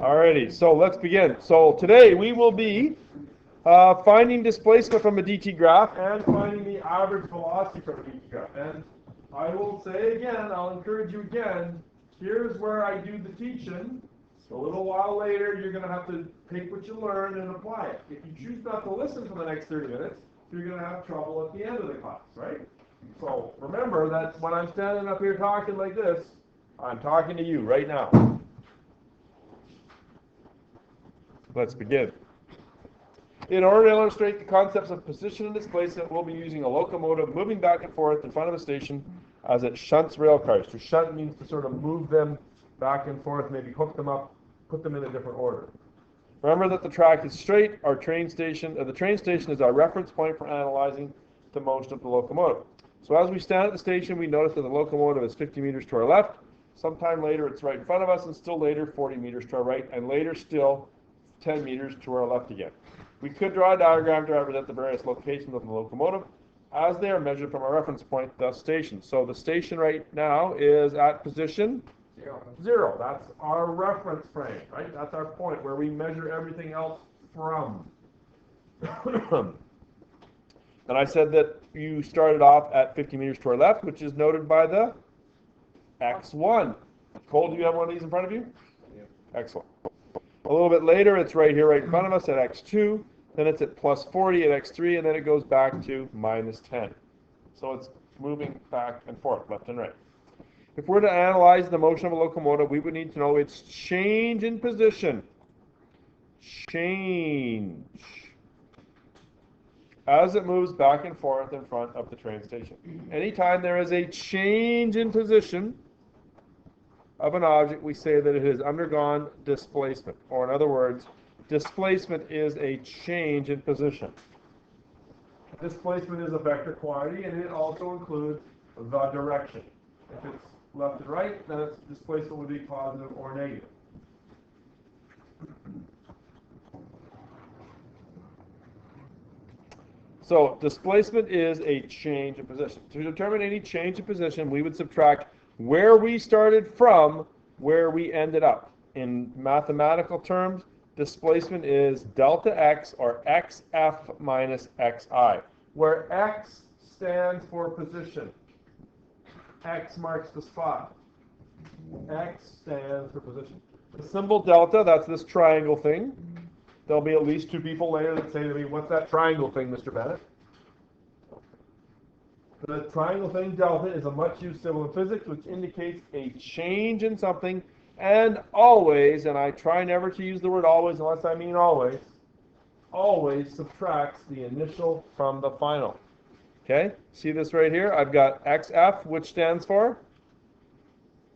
Alrighty, so let's begin. So today we will be finding displacement from a DT graph and finding the average velocity from a DT graph. And I will say again, I'll encourage you again, here's where I do the teaching. A little while later, you're going to have to take what you learn and apply it. If you choose not to listen for the next 30 minutes, you're going to have trouble at the end of the class, right? So remember that when I'm standing up here talking like this, I'm talking to you right now. Let's begin. In order to illustrate the concepts of position and displacement, we'll be using a locomotive moving back and forth in front of a station as it shunts rail cars. To shunt means to sort of move them back and forth, maybe hook them up, put them in a different order. Remember that the track is straight. The train station is our reference point for analyzing the motion of the locomotive. So as we stand at the station, we notice that the locomotive is 50 meters to our left. Sometime later, it's right in front of us, and still later, 40 meters to our right, and later still 10 meters to our left again. We could draw a diagram to represent the various locations of the locomotive as they are measured from our reference point, the station. So the station right now is at position 0. That's our reference frame, right? That's our point where we measure everything else from. And I said that you started off at 50 meters to our left, which is noted by the x1. Cole, do you have one of these in front of you? Yeah. Excellent. A little bit later, it's right here, right in front of us at x2. Then it's at plus 40 at x3, and then it goes back to minus 10. So it's moving back and forth, left and right. If we're to analyze the motion of a locomotive, we would need to know its change in position. Change. As it moves back and forth in front of the train station. Anytime there is a change in position of an object, we say that it has undergone displacement. Or in other words, displacement is a change in position. Displacement is a vector quantity, and it also includes the direction. If it's left and right, then its displacement would be positive or negative. So displacement is a change in position. To determine any change in position, we would subtract where we started from where we ended up. In mathematical terms, displacement is delta x, or xf minus xi, where x stands for position. X marks the spot. X stands for position. The symbol delta, that's this triangle thing. There'll be at least two people later that say to me, what's that triangle thing, Mr. Bennett? The triangle thing, delta, is a much used symbol in physics, which indicates a change in something, and always, and I try never to use the word always unless I mean always subtracts the initial from the final. Okay, see this right here? I've got xf, which stands for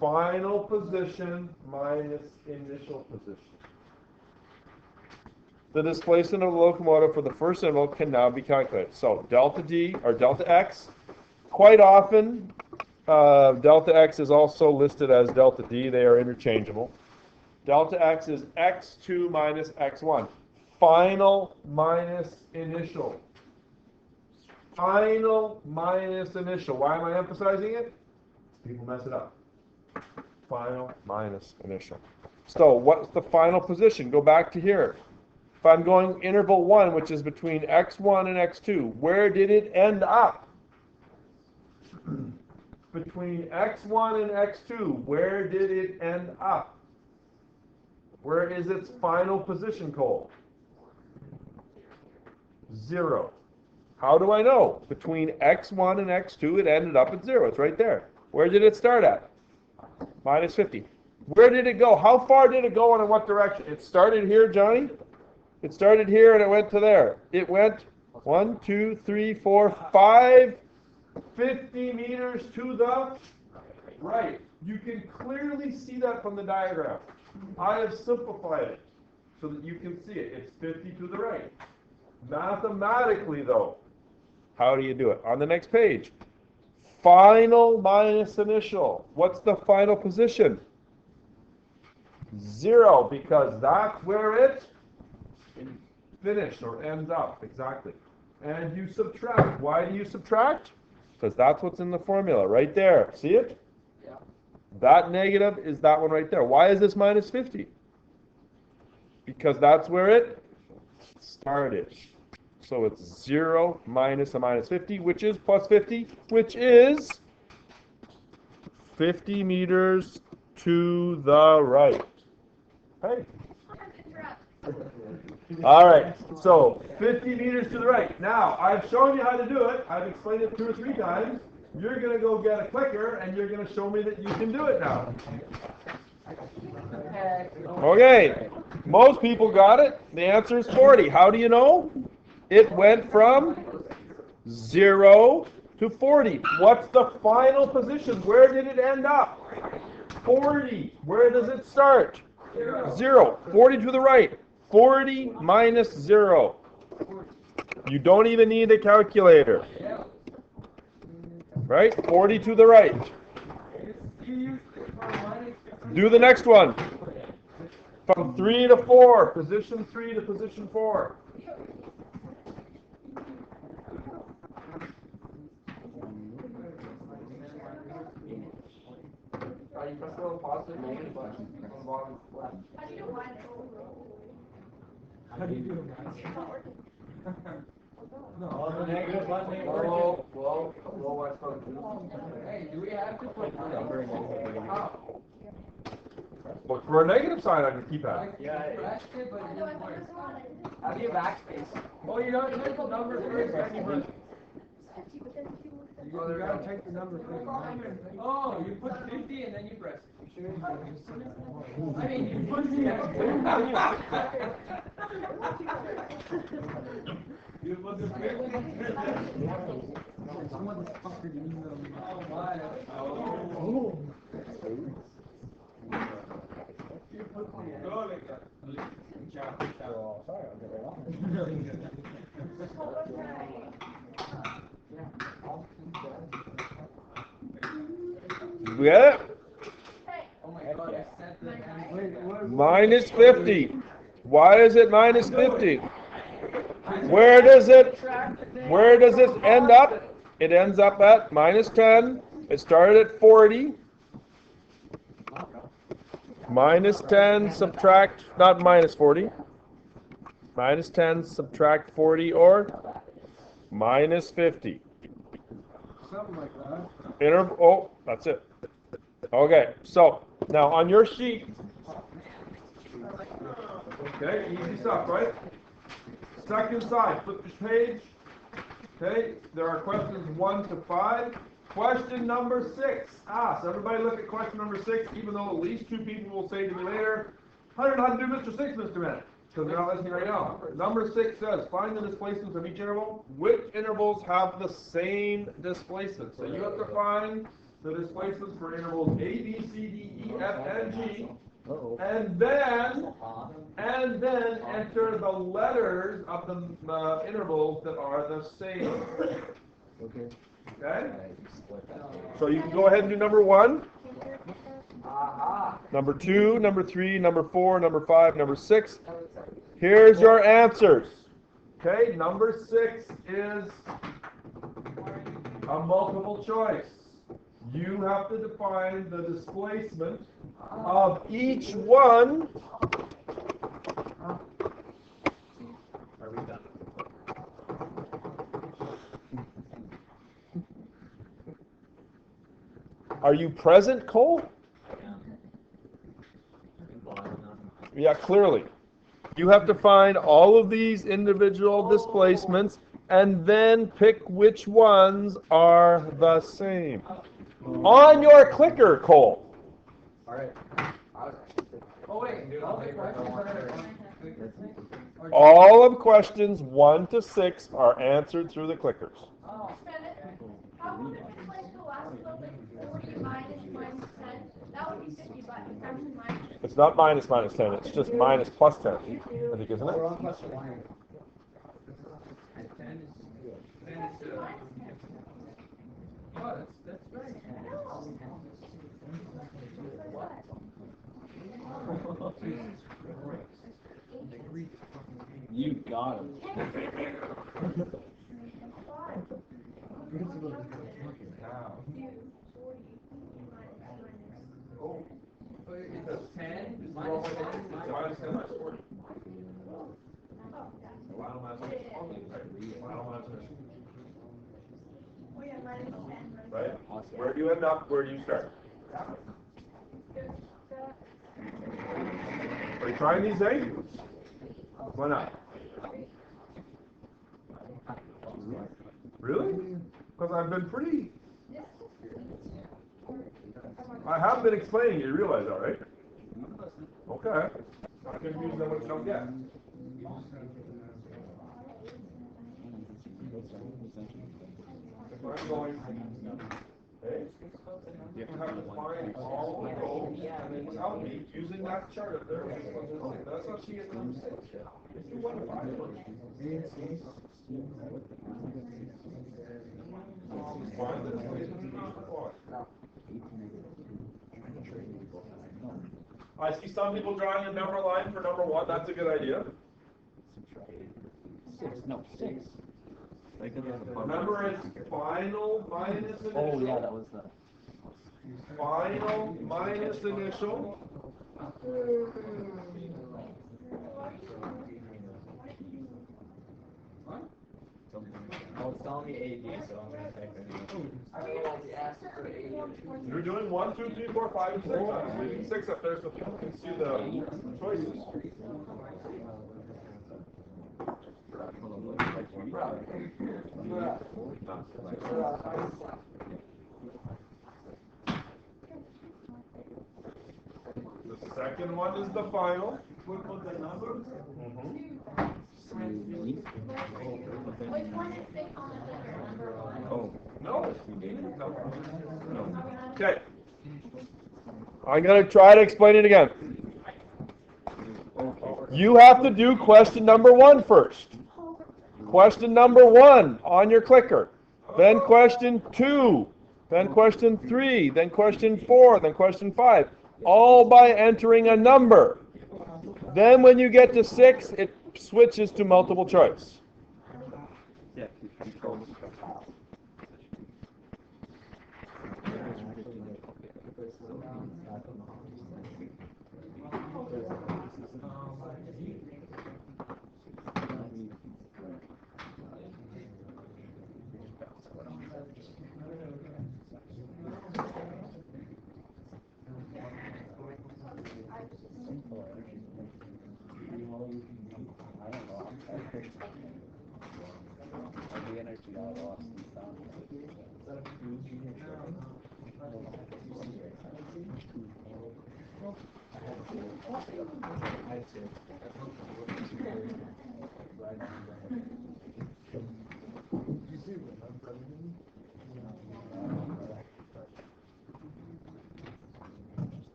final position minus initial position. The displacement of the locomotive for the first interval can now be calculated. So delta d, or delta x, quite often delta x is also listed as delta d. They are interchangeable. Delta x is x2 minus x1. Final minus initial. Final minus initial. Why am I emphasizing it? People mess it up. Final minus initial. So what's the final position? Go back to here. If I'm going interval 1, which is between x1 and x2, where did it end up? Between x1 and x2, where did it end up? Where is its final position, Cole? 0. How do I know? Between x1 and x2, it ended up at 0. It's right there. Where did it start at? Minus 50. Where did it go? How far did it go and in what direction? It started here, Johnny. It started here and it went to there. It went 1, 2, 3, 4, 5, 50 meters to the right. You can clearly see that from the diagram. I have simplified it so that you can see it. It's 50 to the right. Mathematically, though, how do you do it? On the next page. Final minus initial. What's the final position? 0, because that's where it finished or ends up. Exactly. And you subtract. Why do you subtract? Because that's what's in the formula right there. See it? Yeah. That negative is that one right there. Why is this minus 50? because that's where it started. So it's 0 minus a minus 50, which is plus 50, which is 50 meters to the right. Hey. All right, so 50 meters to the right. Now, I've shown you how to do it. I've explained it 2 or 3 times. You're going to go get a clicker, and you're going to show me that you can do it now. Okay, most people got it. The answer is 40. How do you know? It went from 0 to 40. What's the final position? Where did it end up? 40. Where does it start? 0. 40 to the right. 40 minus 0. You don't even need a calculator. Right? 40 to the right. Do the next one. From 3 to 4. Position 3 to position 4. You press the little positive negative button on the bottom left. How do you do it? No, the negative button ain't working. Well, watch focus. Hey, do we have to put the number in negative? Look for a negative sign on your keypad. Yeah, I pressed it, but it didn't work. How do you backspace? Oh, you don't type the number first. You gotta type the number first. Oh, you put 50 and then you press it. I mean, you put the you put the 50. Someone fucking emailed me. Oh, my. Oh. You put the go like that. Oh, sorry, I'll get right on. You get it? Oh my God, I said that. Minus 50. Why is it minus 50? Where does it end up? It ends up at minus 10. It started at 40. Minus 10 subtract, not minus 40. Minus 10 subtract 40 or minus 50. Something like that. Oh, that's it. Okay, so now on your sheet, okay, easy stuff, right? Second side, flip the page. Okay, there are questions 1 to 5. Question number 6. So everybody look at question number 6, even though at least 2 people will say to me later, how did I do Mr. 6, Mr. Bennett? Because they're not listening right now. Number 6 says, find the displacements of each interval. Which intervals have the same displacement? So you have to find the displacements for intervals A, B, C, D, E, F, and G. And then enter the letters of the intervals that are the same. Okay? So you can go ahead and do number 1. Number 2, number 3, number 4, number 5, number 6. Here's your answers. Okay, number 6 is a multiple choice. You have to define the displacement of each one. Are we done? Are you present, Cole? Yeah, clearly. You have to find all of these individual displacements and then pick which ones are the same. On your clicker, Cole. All right. Oh, wait. All of questions 1 to 6 are answered through the clickers. Oh. How would it be like the last little bit? 40 minus 10? That would be 50, but it's actually minus. It's not minus 10, it's just minus plus 10, I think, isn't it? We're on question 1. Oh, that's right. You got him. Oh, it's 10 minus 10 minus 40. Final mass initial. Final mass initial. Oh, yeah, minus 10, Right? Where do you end up? Where do you start? Are you trying these things? Why not? Really? Because I've been pretty. I have been explaining it, you realize that, right? Okay. Not confused on what you don't get. If I'm going, hey, you have to find all of those and then tell me using that chart up there. That's how she gets number 6. If you want to find it. Find this, I see some people drawing a number line for number 1. That's a good idea. 6. No, 6. Remember, it's final minus initial. Oh, yeah, that was the. Final minus initial. Oh, it's telling me AD, so I'm gonna type it. Oh, we asked for AD. You're doing 1, 2, 3, 4, 5, and 6. I'm leaving 6 up there so people can see the choices. The second one is the final. Which one is they on the number 1? Oh. No. Okay. I'm going to try to explain it again. You have to do question number 1 first. Question number 1 on your clicker. Then question 2. Then question 3. Then question 4. Then question 5. All by entering a number. Then when you get to 6, it switches to multiple choice. Yeah, control.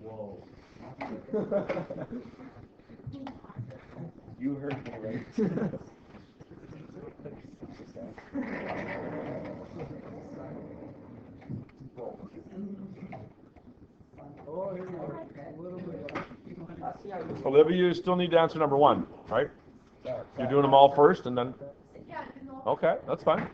Whoa. You heard me right. Olivia, you still need to answer number 1, right? You're doing them all first and then. Okay, that's fine.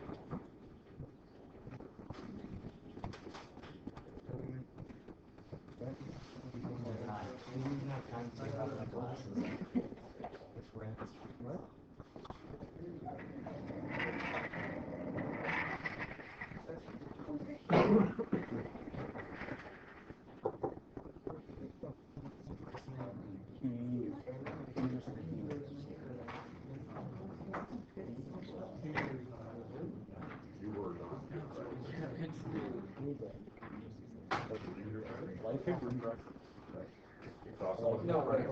No, right.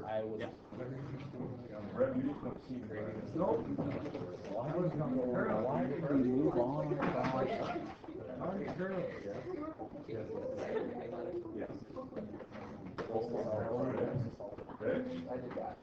I was. Why did we move on? I did that.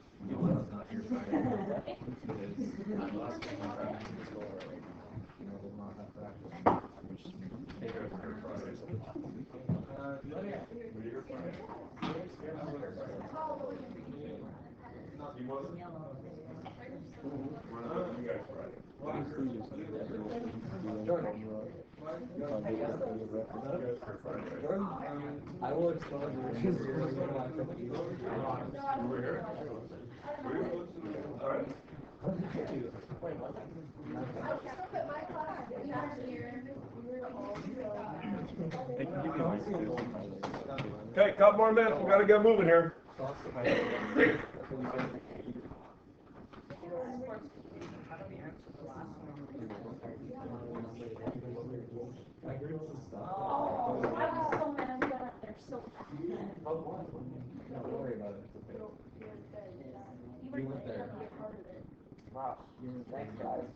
I will expose you. Okay, couple more minutes. We gotta get moving here. Oh, I was so mad. They're so Don't worry about it. You were going to be a part of it. Wow. Thanks, guys.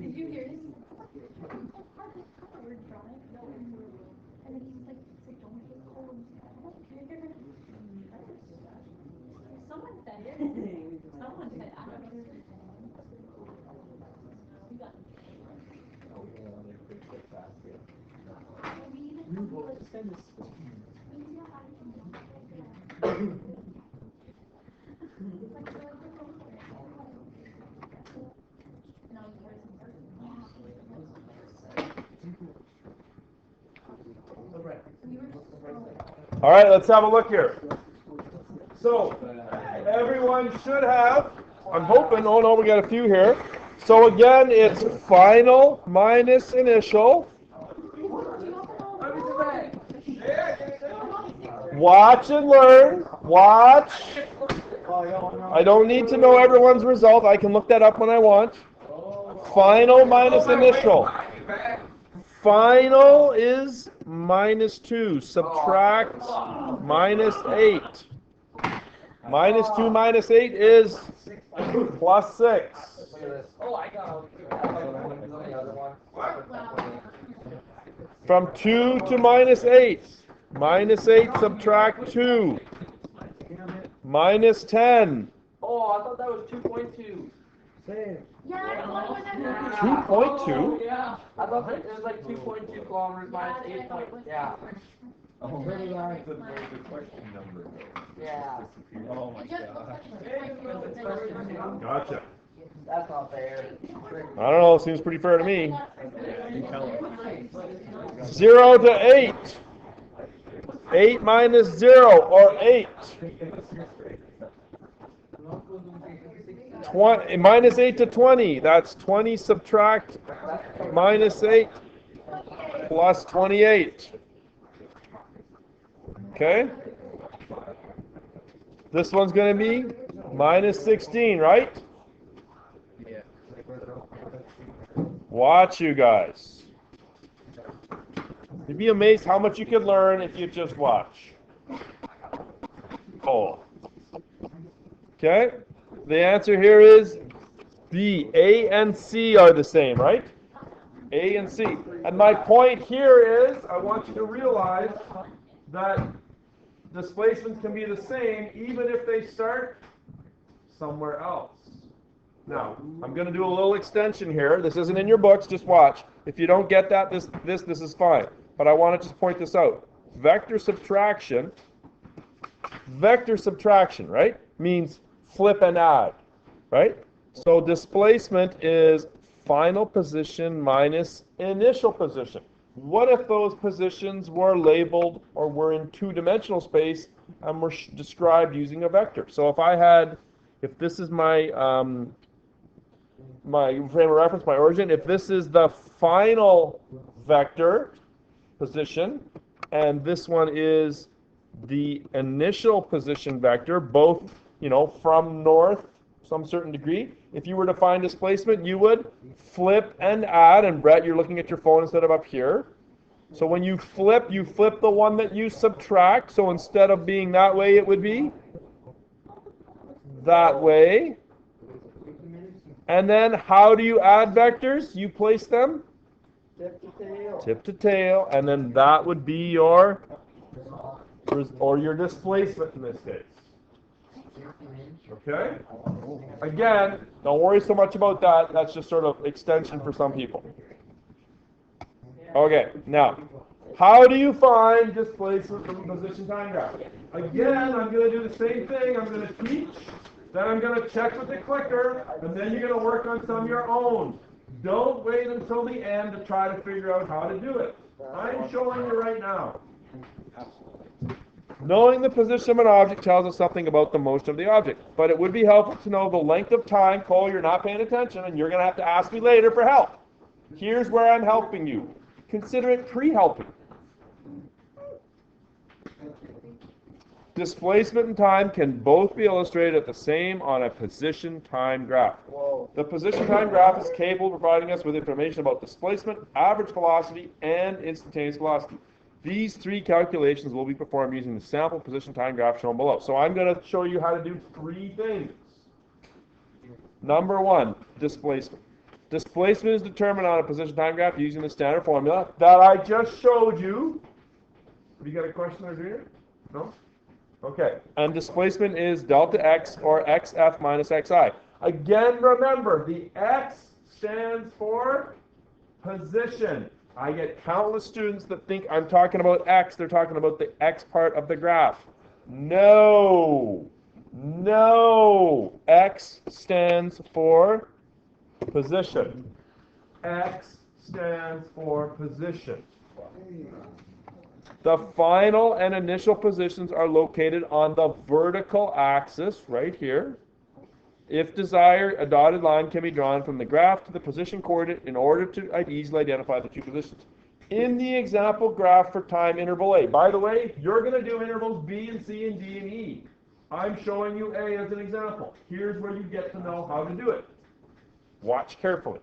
Did you hear him? We're drawing. And then he's like, don't get cold. I don't care. Someone said it. Someone said, I don't know. We got All right, let's have a look here. So, everyone should have, I'm hoping, oh no, we got a few here. So again, it's final minus initial. Watch and learn. Watch. I don't need to know everyone's result. I can look that up when I want. Final minus initial. Final is minus 2. Subtract minus 8. Minus 2 minus 8 is plus 6. Oh, I got the other one. From 2 to minus 8. Minus 8 subtract 2. Minus 10. Oh, I thought that was 2.2. Yeah, what was that? 2.2? Yeah, I thought it was like 2.2 kilometers minus 8 point. Yeah. Oh, where lies the question number? Yeah. Oh my god. Gotcha. That's not fair. I don't know, seems pretty fair to me. 0 to 8. 8 minus 0, or 8. 20, minus 8 to 20. That's 20 subtract minus 8 plus 28. Okay? This one's going to be minus 16, right? Yeah. Watch, you guys. You'd be amazed how much you could learn if you just watch. Oh. Okay? The answer here is B. A and C are the same, right? A and C. And my point here is, I want you to realize that displacements can be the same even if they start somewhere else. Now, I'm going to do a little extension here. This isn't in your books, just watch. If you don't get that, this is fine. But I want to just point this out. Vector subtraction, right, means flip and add, right? So displacement is final position minus initial position. What if those positions were labeled or were in two-dimensional space and were described using a vector? So if this is my my frame of reference, my origin, if this is the final vector position and this one is the initial position vector, both, from north, some certain degree. If you were to find displacement, you would flip and add, and Brett, you're looking at your phone instead of up here. So when you flip the one that you subtract. So instead of being that way, it would be that way. And then how do you add vectors? You place them tip to tail, and then that would be your displacement in this case. Okay? Again, don't worry so much about that. That's just sort of extension for some people. Okay, now, how do you find displacement from a position time graph? Again, I'm going to do the same thing. I'm going to teach, then I'm going to check with the clicker, and then you're going to work on some of your own. Don't wait until the end to try to figure out how to do it. I'm showing you right now. Knowing the position of an object tells us something about the motion of the object, but it would be helpful to know the length of time. Cole, you're not paying attention, and you're going to have to ask me later for help. Here's where I'm helping you. Consider it pre-helping. Displacement and time can both be illustrated at the same on a position time graph. The position time graph is capable of providing us with information about displacement, average velocity, and instantaneous velocity. These three calculations will be performed using the sample position time graph shown below. So I'm going to show you how to do three things. Number one, displacement. Displacement is determined on a position time graph using the standard formula that I just showed you. Have you got a question or here? No? Okay. And displacement is delta x or xf minus xi. Again, remember, the x stands for position. I get countless students that think I'm talking about x. They're talking about the x part of the graph. No. No. X stands for position. X stands for position. The final and initial positions are located on the vertical axis right here. If desired, a dotted line can be drawn from the graph to the position coordinate in order to easily identify the two positions. In the example graph for time interval A, by the way, you're going to do intervals B and C and D and E. I'm showing you A as an example. Here's where you get to know how to do it. Watch carefully.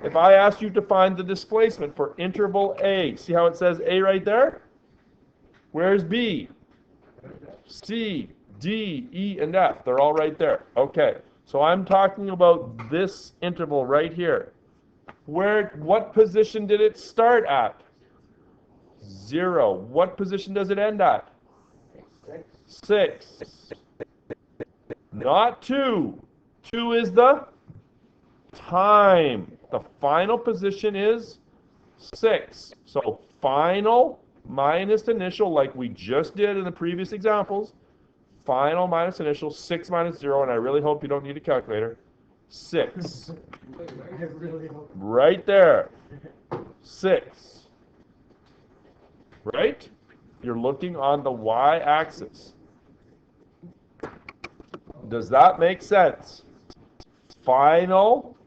If I asked you to find the displacement for interval A, see how it says A right there? Where's B? C, D, E, and F. They're all right there. Okay. So I'm talking about this interval right here. What position did it start at? 0. What position does it end at? 6. Not 2. 2 is the time. The final position is 6. So final minus initial, like we just did in the previous examples. Final minus initial, 6 minus 0, and I really hope you don't need a calculator. 6. Right there. 6. Right? You're looking on the y-axis. Does that make sense? Final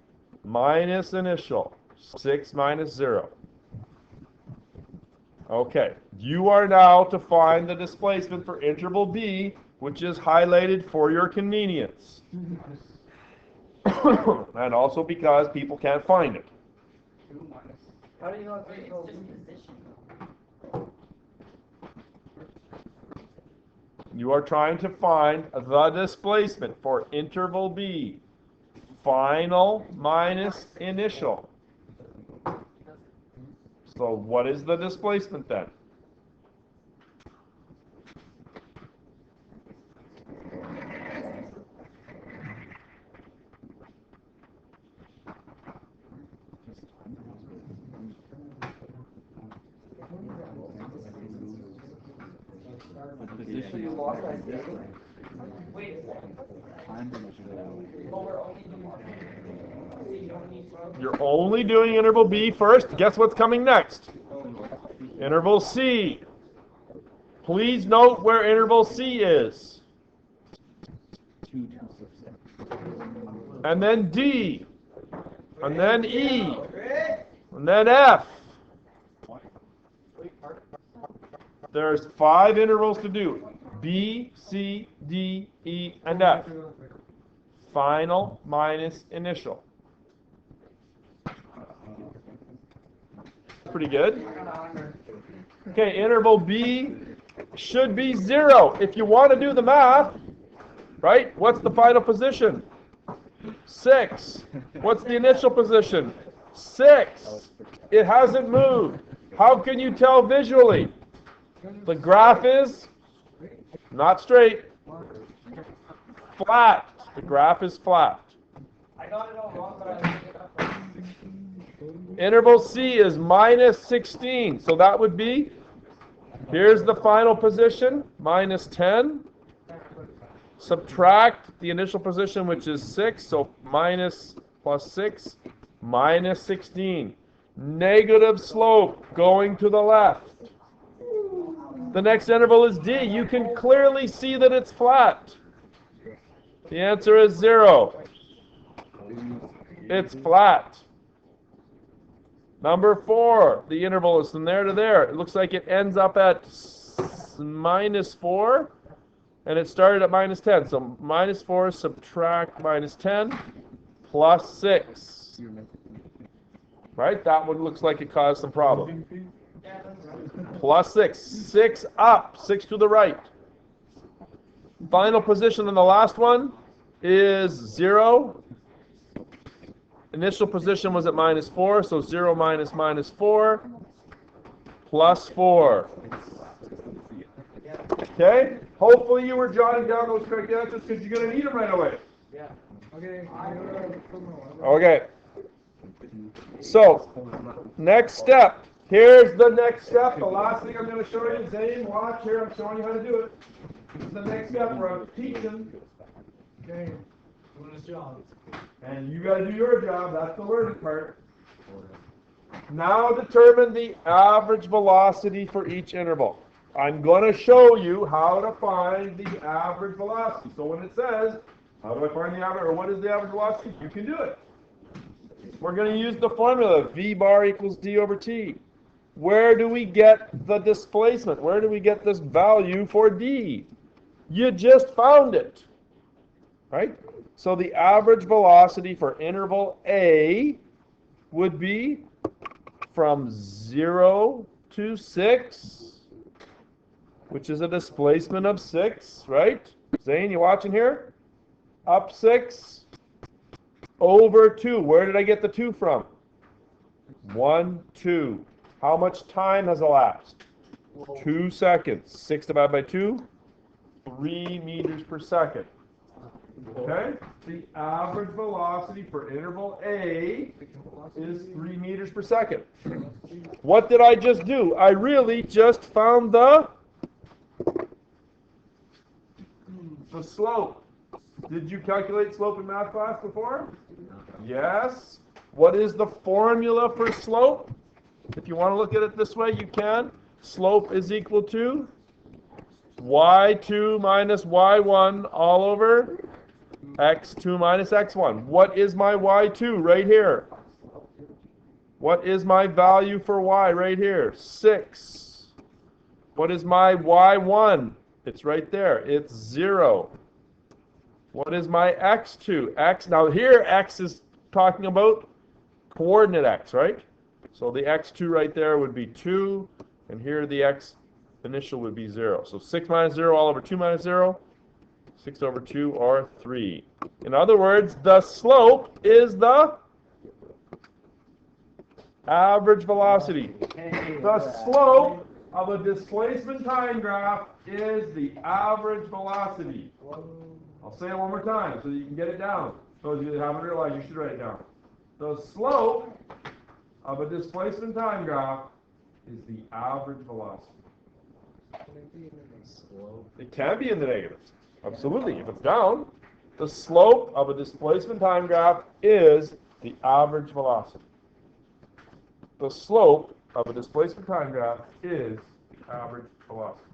minus initial, 6 minus 0. Okay, you are now to find the displacement for interval B, which is highlighted for your convenience. And also because people can't find it. How do you know It's just position. You are trying to find the displacement for interval B. Final minus initial. So what is the displacement then? You're only doing interval B first. Guess what's coming next? Interval C. Please note where interval C is. And then D. And then E. And then F. There's 5 intervals to do. B, C, D, E, and F. Final minus initial. Pretty good. Okay, interval B should be 0. If you want to do the math, right? What's the final position? 6. What's the initial position? 6. It hasn't moved. How can you tell visually? The graph is not straight. Flat. The graph is flat. I got it all wrong, but I looked it up. Interval C is minus 16. So that would be, here's the final position, minus 10. Subtract the initial position, which is 6. So minus plus 6 minus 16. Negative slope going to the left. The next interval is D. You can clearly see that it's flat. The answer is 0. It's flat. Number 4, the interval is from there to there. It looks like it ends up at minus 4, and it started at minus 10. So minus 4 subtract minus 10 plus 6. Right? That one looks like it caused some problem. Plus 6. 6 up. 6 to the right. Final position on the last one is 0. Initial position was at minus 4, so 0 minus minus 4 plus 4. Okay? Hopefully you were jotting down those correct answers because you're going to need them right away. Yeah. Okay. Okay. So, next step. Here's the next step. The last thing I'm going to show you. Zane, watch here. I'm showing you how to do it. This is the next step where I'm teaching. Okay. Doing his job. And you got to do your job. That's the learning part. Now determine the average velocity for each interval. I'm going to show you how to find the average velocity. So when it says, how do I find the average, or what is the average velocity, you can do it. We're going to use the formula, V bar equals D over T. Where do we get the displacement? Where do we get this value for D? You just found it. Right? So the average velocity for interval A would be from 0 to 6, which is a displacement of 6, right? Zane, you watching here? Up 6, over 2. Where did I get the 2 from? 1, 2. How much time has elapsed? 2 seconds. 6 divided by 2, 3 meters per second. Okay? The average velocity for interval A is 3 meters per second. What did I just do? I really just found the slope. Did you calculate slope in math class before? Yes. What is the formula for slope? If you want to look at it this way, you can. Slope is equal to y2 minus y1 all over x2 minus x1. What is my y2 right here? What is my value for y right here? 6. What is my y1? It's right there. It's 0. What is my x2? X. Now here x is talking about coordinate x, right? So the x2 right there would be 2, and here the x initial would be 0. So 6 minus 0 all over 2 minus 0. 6 over 2 or 3. In other words, the slope is the average velocity. The slope of a displacement time graph is the average velocity. I'll say it one more time so that you can get it down. Those of you that haven't realized, you should write it down. The slope of a displacement time graph is the average velocity. It can be in the negatives. Absolutely. If it's down, the slope of a displacement time graph is the average velocity. The slope of a displacement time graph is the average velocity.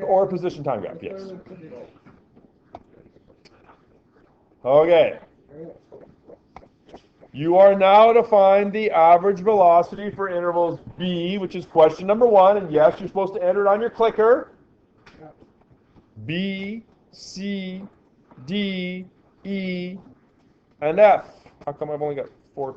Or a position time graph, yes. Okay. You are now to find the average velocity for intervals B, which is question number 1. And yes, you're supposed to enter it on your clicker. B, C, D, E, and F. How come I've only got 4?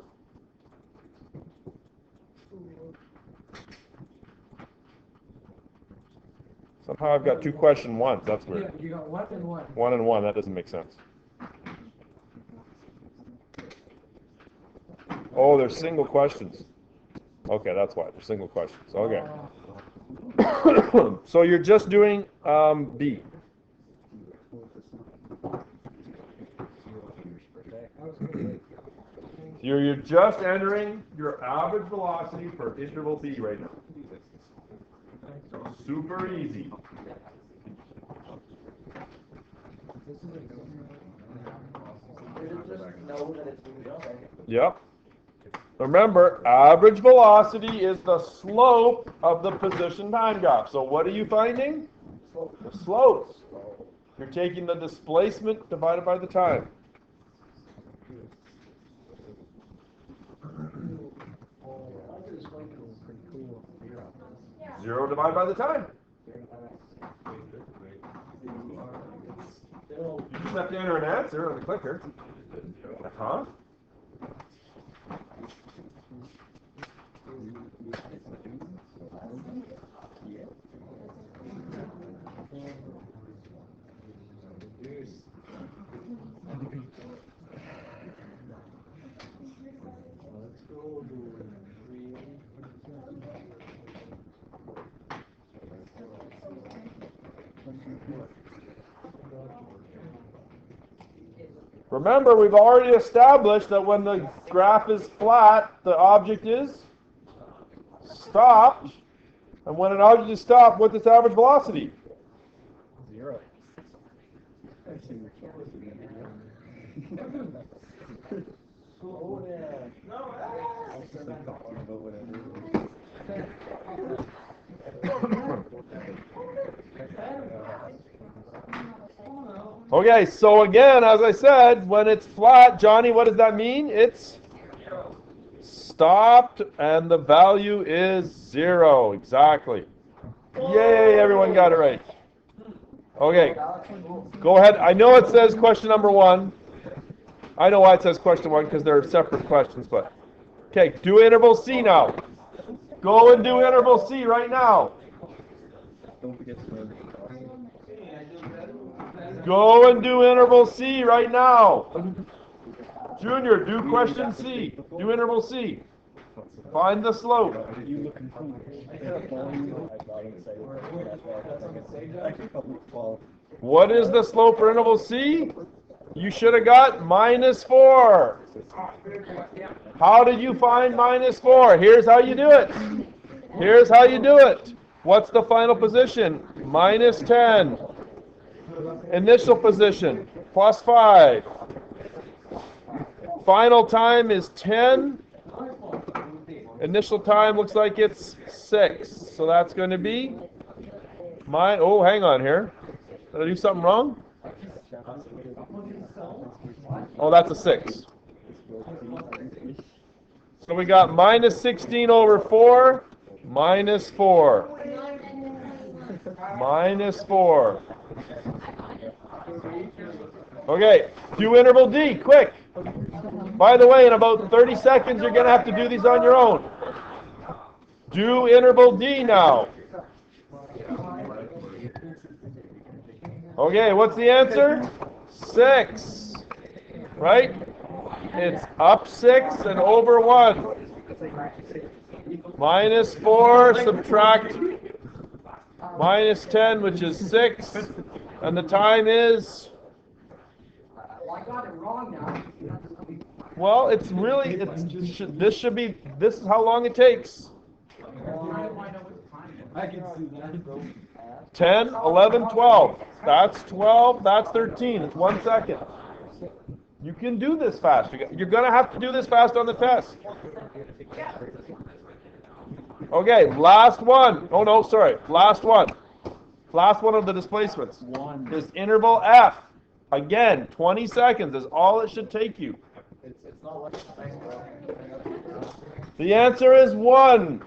Somehow I've got 2 question 1s. That's weird. You got 1 and 1. 1 and 1. That doesn't make sense. Oh, they're single questions. Okay, that's why. They're single questions. Okay. So you're just doing B. You're just entering your average velocity for interval B right now. Super easy. know that it's moving up. Yep. Remember, average velocity is the slope of the position time graph. So what are you finding? The slopes. You're taking the displacement divided by the time. Zero divided by the time. You just have to enter an answer on the clicker. Huh? Remember, we've already established that when the graph is flat, the object is stopped. And when an object is stopped, what's its average velocity? 0. Okay, so again, as I said, when it's flat, Johnny, what does that mean? It's stopped, and the value is 0. Exactly. Yay, everyone got it right. Okay, go ahead. I know it says question number 1. I know why it says question 1, because they're separate questions, but... Okay, do interval C now. Go and do interval C right now. Don't forget to Go and do interval C right now. Junior, do question C. Do interval C. Find the slope. What is the slope for interval C? You should have got -4. How did you find -4? Here's how you do it. Here's how you do it. What's the final position? -10. Initial position, +5. Final time is 10. Initial time looks like it's 6. So that's going to be oh, hang on here. Did I do something wrong? Oh, that's a 6. So we got -16 over 4, -4. -4. Okay, do interval D, quick. By the way, in about 30 seconds, you're going to have to do these on your own. Do interval D now. Okay, what's the answer? 6. Right? It's up 6 and over 1. -4, subtract -10, which is 6. And the time is... Well, I got it wrong now. Well, this should be, this is how long it takes. I can see that. 10, 11, 12. That's 12, that's 13. It's 1 second. You can do this fast. You're going to have to do this fast on the test. Okay, last one. Oh, no, sorry. Last one. Last one of the displacements is interval F. Again, 20 seconds is all it should take you. The answer is 1.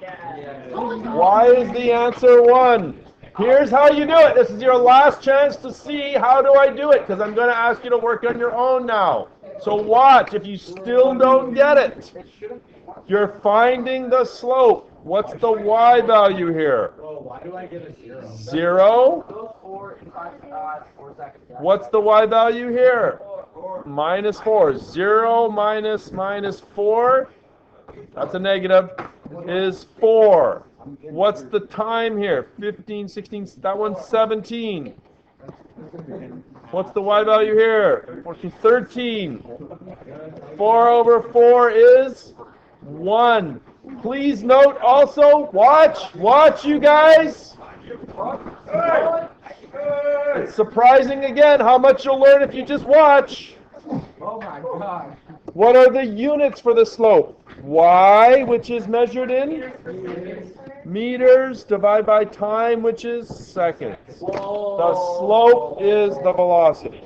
Why is the answer 1? Here's how you do it. This is your last chance to see how do I do it, because I'm going to ask you to work on your own now. So watch. If you still don't get it, you're finding the slope. What's the y value here? Why do I get a 0? 0. What's the y value here? -4. 0 minus -4, that's a negative, is 4. What's the time here? 15, 16, that one's 17. What's the y value here? 14, 13. 4 over 4 is 1. Please note also, watch you guys. It's surprising again how much you'll learn if you just watch. Oh my God. What are the units for the slope? Y, which is measured in meters, divided by time, which is seconds. The slope is the velocity.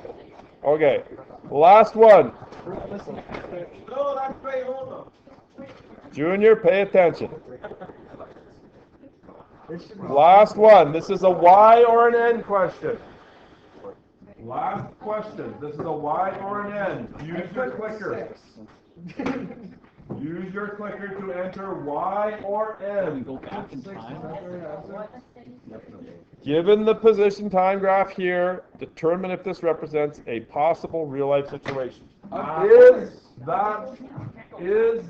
Okay, last one. No, that's right, hold on. Junior, pay attention. Last one. This is a Y or an N question. Last question. This is a Y or an N. Use your clicker. Use your clicker to enter Y or N. Given the position time graph here, determine if this represents a possible real-life situation. Is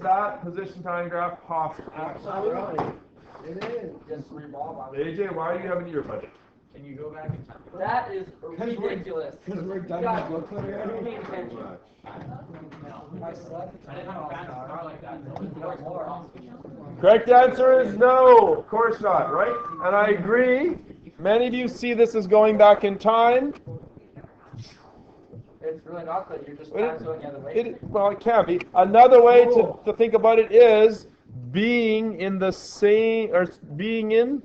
that position time graph possible? Absolutely. It is. Just revolve on it. AJ, why do you have an earbud? Can you go back in time? That is ridiculous. Because we're done God, with booklet already. pay attention. I didn't have a fancy car like that. Correct answer is no, of course not, right? And I agree. Many of you see this as going back in time. It's really not that you're just kind of going the other way. Well, it can be. Another way to think about it is being in the same, or being in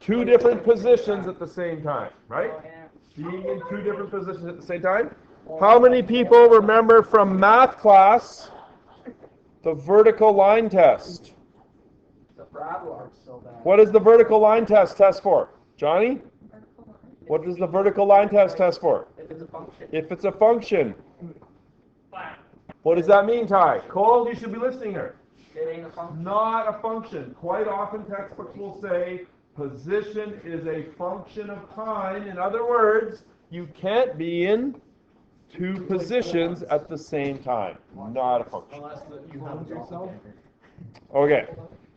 two different positions at the same time, right? Being in two different positions at the same time. How many people remember from math class the vertical line test? The problem is so bad. What is the vertical line test for? Johnny? What does the vertical line test for? If it's a function. If it's a function. What does that mean, Ty? Cole, you should be listening here. It ain't a function. Not a function. Quite often textbooks will say position is a function of time. In other words, you can't be in two positions at the same time. Not a function. Unless you have yourself. Okay.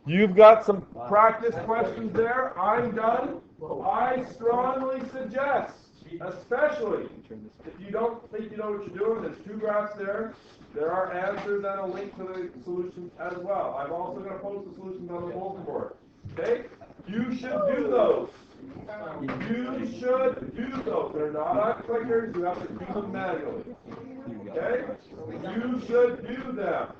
You've got some practice questions there. I'm done. I strongly suggest, especially if you don't think you know what you're doing, there's two graphs there. There are answers and a link to the solutions as well. I'm also going to post the solutions on the bulletin board. Okay? You should do those. You should do those. They're not on clickers. You have to do them manually. Okay? You should do them.